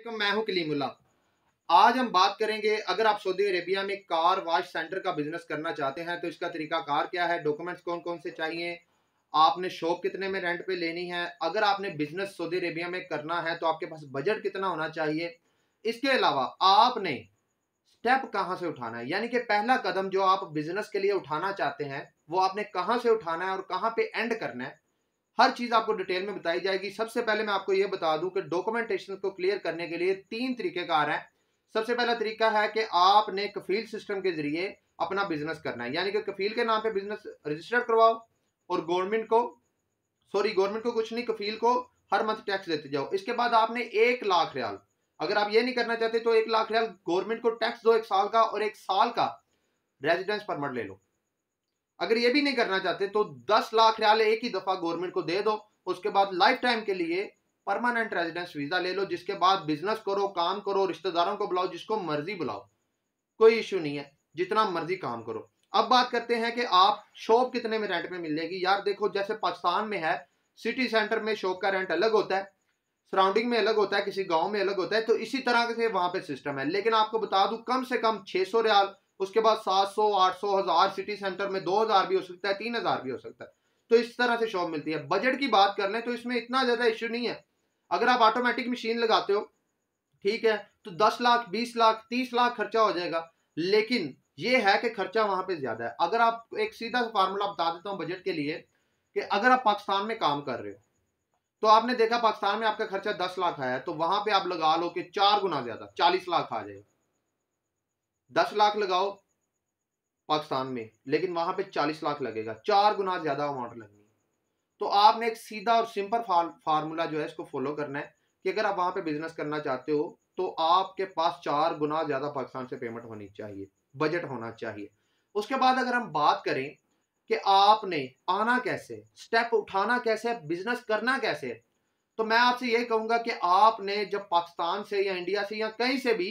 वालेकुम, मैं हूं कलीमुल्ला। आज हम बात करेंगे, अगर आप सऊदी अरेबिया में कार वॉश सेंटर का बिजनेस करना चाहते हैं तो इसका तरीका कार क्या है, डॉक्यूमेंट्स कौन कौन से चाहिए, आपने शॉप कितने में रेंट पे लेनी है, अगर आपने बिजनेस सऊदी अरेबिया में करना है तो आपके पास बजट कितना होना चाहिए। इसके अलावा आपने स्टेप कहां से उठाना है, यानी कि पहला कदम जो आप बिजनेस के लिए उठाना चाहते हैं वो आपने कहां से उठाना है और कहां पे एंड करना है। हर चीज आपको डिटेल में बताई जाएगी। सबसे पहले मैं आपको यह बता दूं कि डॉक्यूमेंटेशन को क्लियर करने के लिए तीन तरीकेकार हैं। सबसे पहला तरीका है कि आपने कफील सिस्टम के जरिए अपना बिजनेस करना है, यानी कि कफील के नाम पे बिजनेस रजिस्टर करवाओ और गवर्नमेंट को कुछ नहीं, कफील को हर मंथ टैक्स देते जाओ। इसके बाद आपने 1 लाख रियाल, अगर आप ये नहीं करना चाहते तो 1 लाख रियाल गवर्नमेंट को टैक्स दो 1 साल का, और 1 साल का रेजिडेंस परमिट ले लो। अगर ये भी नहीं करना चाहते तो 10 लाख रियाल एक ही दफा गवर्नमेंट को दे दो। उसके बाद लाइफ टाइम के लिए परमानेंट रेजिडेंस वीजा ले लो, जिसके बाद बिजनेस करो, काम करो, रिश्तेदारों को बुलाओ, जिसको मर्जी बुलाओ, कोई इश्यू नहीं है, जितना मर्जी काम करो। अब बात करते हैं कि आप शॉप कितने में रेंट में मिलेगी। यार देखो, जैसे पाकिस्तान में है, सिटी सेंटर में शॉप का रेंट अलग होता है, सराउंडिंग में अलग होता है, किसी गांव में अलग होता है, तो इसी तरह से वहां पे सिस्टम है। लेकिन आपको बता दूं, कम से कम 600 रियाल, उसके बाद 700, 800, 1000, सिटी सेंटर में 2000 भी हो सकता है, 3000 भी हो सकता है। तो इस तरह से शॉप मिलती है। बजट की बात कर लें तो इसमें इतना ज्यादा इश्यू नहीं है। अगर आप ऑटोमेटिक मशीन लगाते हो, ठीक है, तो 10 लाख, 20 लाख, 30 लाख खर्चा हो जाएगा। लेकिन ये है कि खर्चा वहां पे ज्यादा है। अगर आप एक सीधा फार्मूला बता देता हूं बजट के लिए, कि अगर आप पाकिस्तान में काम कर रहे हो तो आपने देखा पाकिस्तान में आपका खर्चा 10 लाख आया, तो वहां पे आप लगा लो कि 4 गुना ज्यादा 40 लाख आ जाएगा। 10 लाख लगाओ पाकिस्तान में, लेकिन वहां पे 40 लाख लगेगा, 4 गुना ज्यादा अमाउंट लगनी है। तो आपने एक सीधा और सिंपल फार्मूला जो है इसको फॉलो करना है कि अगर आप वहां पे बिजनेस करना चाहते हो तो आपके पास 4 गुना ज्यादा पाकिस्तान से पेमेंट होनी चाहिए, बजट होना चाहिए। उसके बाद अगर हम बात करें कि आपने आना कैसे, स्टेप उठाना कैसे, बिजनेस करना कैसे, तो मैं आपसे यही कहूंगा कि आपने जब पाकिस्तान से या इंडिया से या कहीं से भी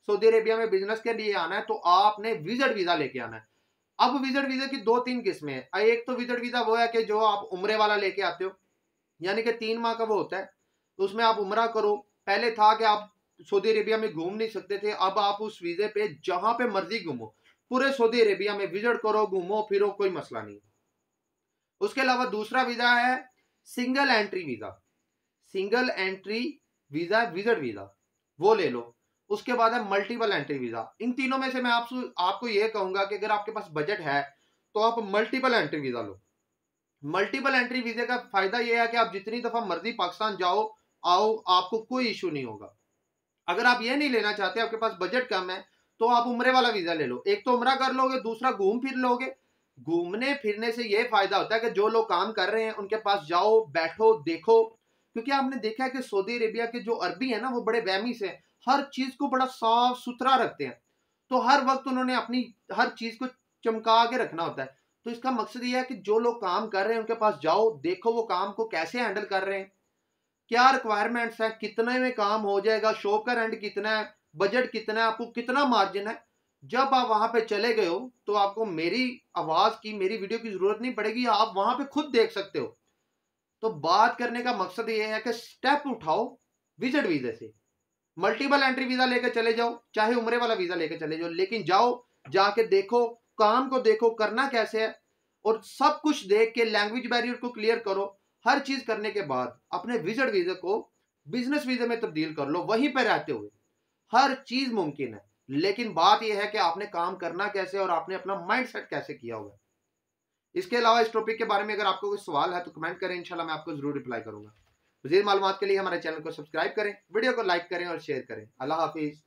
सऊदी अरेबिया में बिजनेस के लिए आना है तो आपने विजिट वीजा लेके आना है। अब विजिट वीजा की 2-3 किस्में हैं। एक तो विजिट वीजा वो है कि जो आप उम्रे वाला लेके आते हो, यानी कि 3 माह का वो होता है, तो उसमें आप उम्रा करो। पहले था कि आप सऊदी अरेबिया में घूम नहीं सकते थे, अब आप उस वीजे पे जहां पे मर्जी घूमो, पूरे सऊदी अरेबिया में विजिट करो, घूमो फिरो, कोई मसला नहीं। उसके अलावा दूसरा वीजा है single entry visa. Single entry visa, visit visa, वो ले लो। उसके बाद है मल्टीपल एंट्री वीजा। इन तीनों में से मैं आपको यह कहूंगा कि अगर आपके पास बजट है तो आप मल्टीपल एंट्री वीजा लो। मल्टीपल एंट्री वीजे का फायदा यह है कि आप जितनी दफा मर्जी पाकिस्तान जाओ आओ, आपको कोई इशू नहीं होगा। अगर आप ये नहीं लेना चाहते, आपके पास बजट कम है, तो आप उम्रे वाला वीजा ले लो। एक तो उम्रा कर लोगे, दूसरा घूम फिर लोगे। घूमने फिरने से यह फायदा होता है कि जो लोग काम कर रहे हैं उनके पास जाओ, बैठो, देखो। क्योंकि आपने देखा है कि सऊदी अरेबिया के जो अरबी है ना, वो बड़े वहमी से हर चीज को बड़ा साफ सुथरा रखते हैं। तो हर वक्त उन्होंने अपनी हर चीज को चमका के रखना होता है। तो इसका मकसद यह है कि जो लोग काम कर रहे हैं उनके पास जाओ, देखो वो काम को कैसे हैंडल कर रहे हैं, क्या रिक्वायरमेंट्स है, कितने में काम हो जाएगा, शॉप का रेंट कितना है, बजट कितना है, आपको कितना मार्जिन है। जब आप वहां पे चले गए हो तो आपको मेरी आवाज की, मेरी वीडियो की जरूरत नहीं पड़ेगी, आप वहां पे खुद देख सकते हो। तो बात करने का मकसद ये है कि स्टेप उठाओ विजिट वीजे से। मल्टीपल एंट्री वीजा लेकर चले जाओ, चाहे उम्रे वाला वीजा लेकर चले जाओ, लेकिन जाओ, जाके देखो, काम को देखो करना कैसे है, और सब कुछ देख के लैंग्वेज बैरियर को क्लियर करो। हर चीज करने के बाद अपने विजिट वीजा को बिजनेस वीजा में तब्दील कर लो, वहीं पर रहते हुए। हर चीज मुमकिन है, लेकिन बात यह है कि आपने काम करना कैसे और आपने अपना माइंड सेट कैसे किया होगा। इसके अलावा इस टॉपिक के बारे में अगर आपको कोई सवाल है तो कमेंट करें, इंशाल्लाह मैं आपको जरूर रिप्लाई करूंगा। मज़ीद मालूमात के लिए हमारे चैनल को सब्सक्राइब करें, वीडियो को लाइक करें और शेयर करें। अल्लाह हाफिज।